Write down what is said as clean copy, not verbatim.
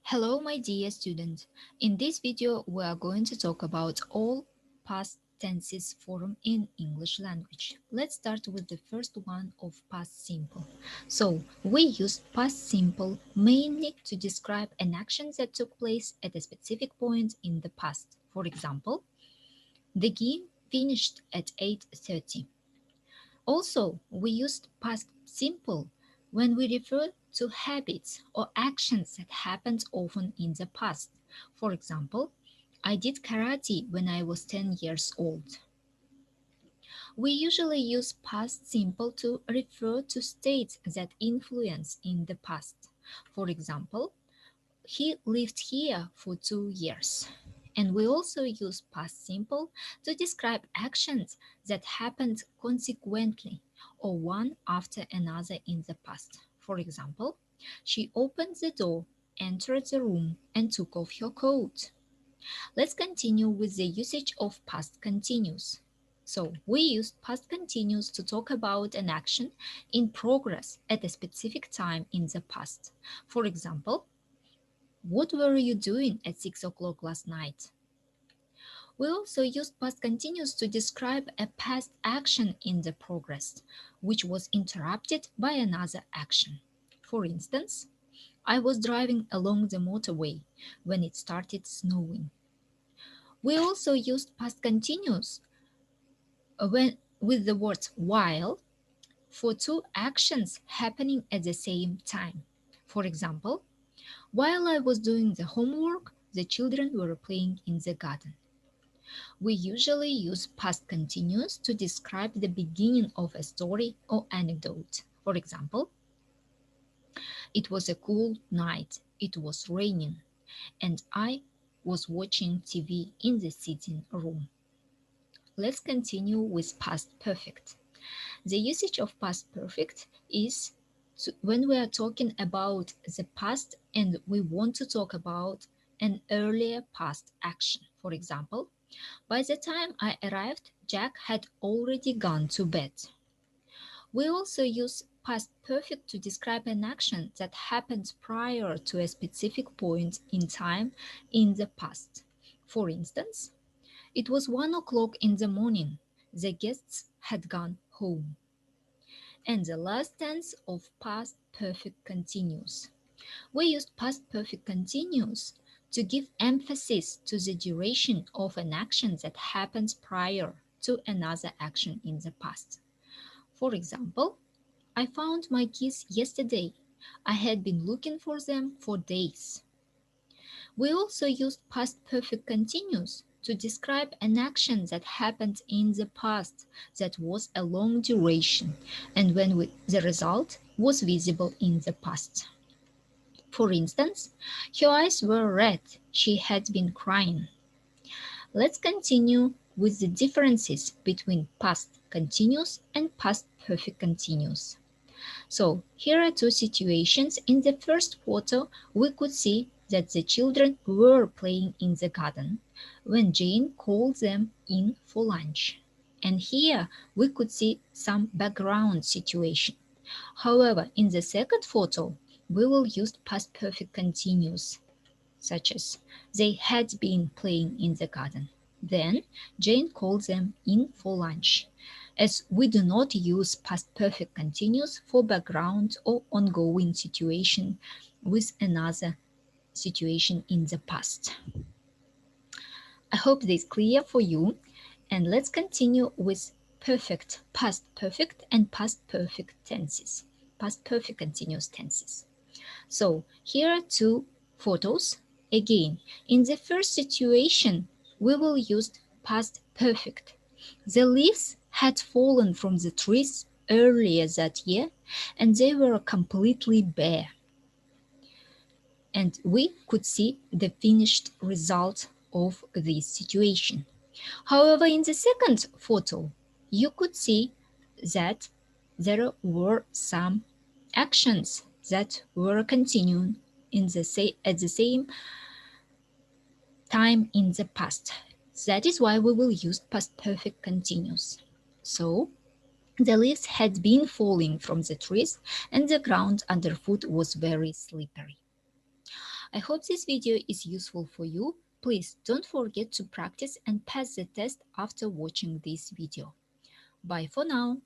Hello, my dear student. In this video, we are going to talk about all past tenses form in English language. Let's start with the first one of past simple. So, we use past simple mainly to describe an action that took place at a specific point in the past. For example, the game finished at 8:30. Also, we used past simple when we refer to habits or actions that happened often in the past. For example, I did karate when I was 10 years old. We usually use past simple to refer to states that influence in the past. For example, he lived here for 2 years. And we also use past simple to describe actions that happened consequently or one after another in the past. For example, she opened the door, entered the room, and took off her coat. Let's continue with the usage of past continuous. So, we use past continuous to talk about an action in progress at a specific time in the past. For example, what were you doing at 6 o'clock last night? We also used past continuous to describe a past action in the progress, which was interrupted by another action. For instance, I was driving along the motorway when it started snowing. We also used past continuous with the words while for two actions happening at the same time. For example, while I was doing the homework, the children were playing in the garden. We usually use past continuous to describe the beginning of a story or anecdote. For example, it was a cool night, it was raining, and I was watching TV in the sitting room. Let's continue with past perfect. The usage of past perfect is when we are talking about the past and we want to talk about an earlier past action. For example, by the time I arrived, Jack had already gone to bed. We also use past perfect to describe an action that happened prior to a specific point in time in the past. For instance, it was 1 o'clock in the morning. The guests had gone home. And the last tense of past perfect continuous. We used past perfect continuous to give emphasis to the duration of an action that happens prior to another action in the past. For example, I found my keys yesterday. I had been looking for them for days. We also used past perfect continuous to describe an action that happened in the past that was a long duration and when the result was visible in the past. For instance, her eyes were red. She had been crying. Let's continue with the differences between past continuous and past perfect continuous. So here are two situations. In the first photo, we could see that the children were playing in the garden when Jane called them in for lunch. And here we could see some background situation. However, in the second photo, we will use past perfect continuous, such as they had been playing in the garden. Then Jane called them in for lunch, as we do not use past perfect continuous for background or ongoing situation with another situation in the past. I hope this is clear for you, and let's continue with perfect, past perfect, and past perfect tenses, past perfect continuous tenses. So here are two photos. Again, in the first situation, we will use past perfect. The leaves had fallen from the trees earlier that year and they were completely bare. And we could see the finished result of this situation. However, in the second photo, you could see that there were some actions that were continuing at the same time in the past. That is why we will use past perfect continuous. So, the leaves had been falling from the trees and the ground underfoot was very slippery. I hope this video is useful for you. Please don't forget to practice and pass the test after watching this video. Bye for now.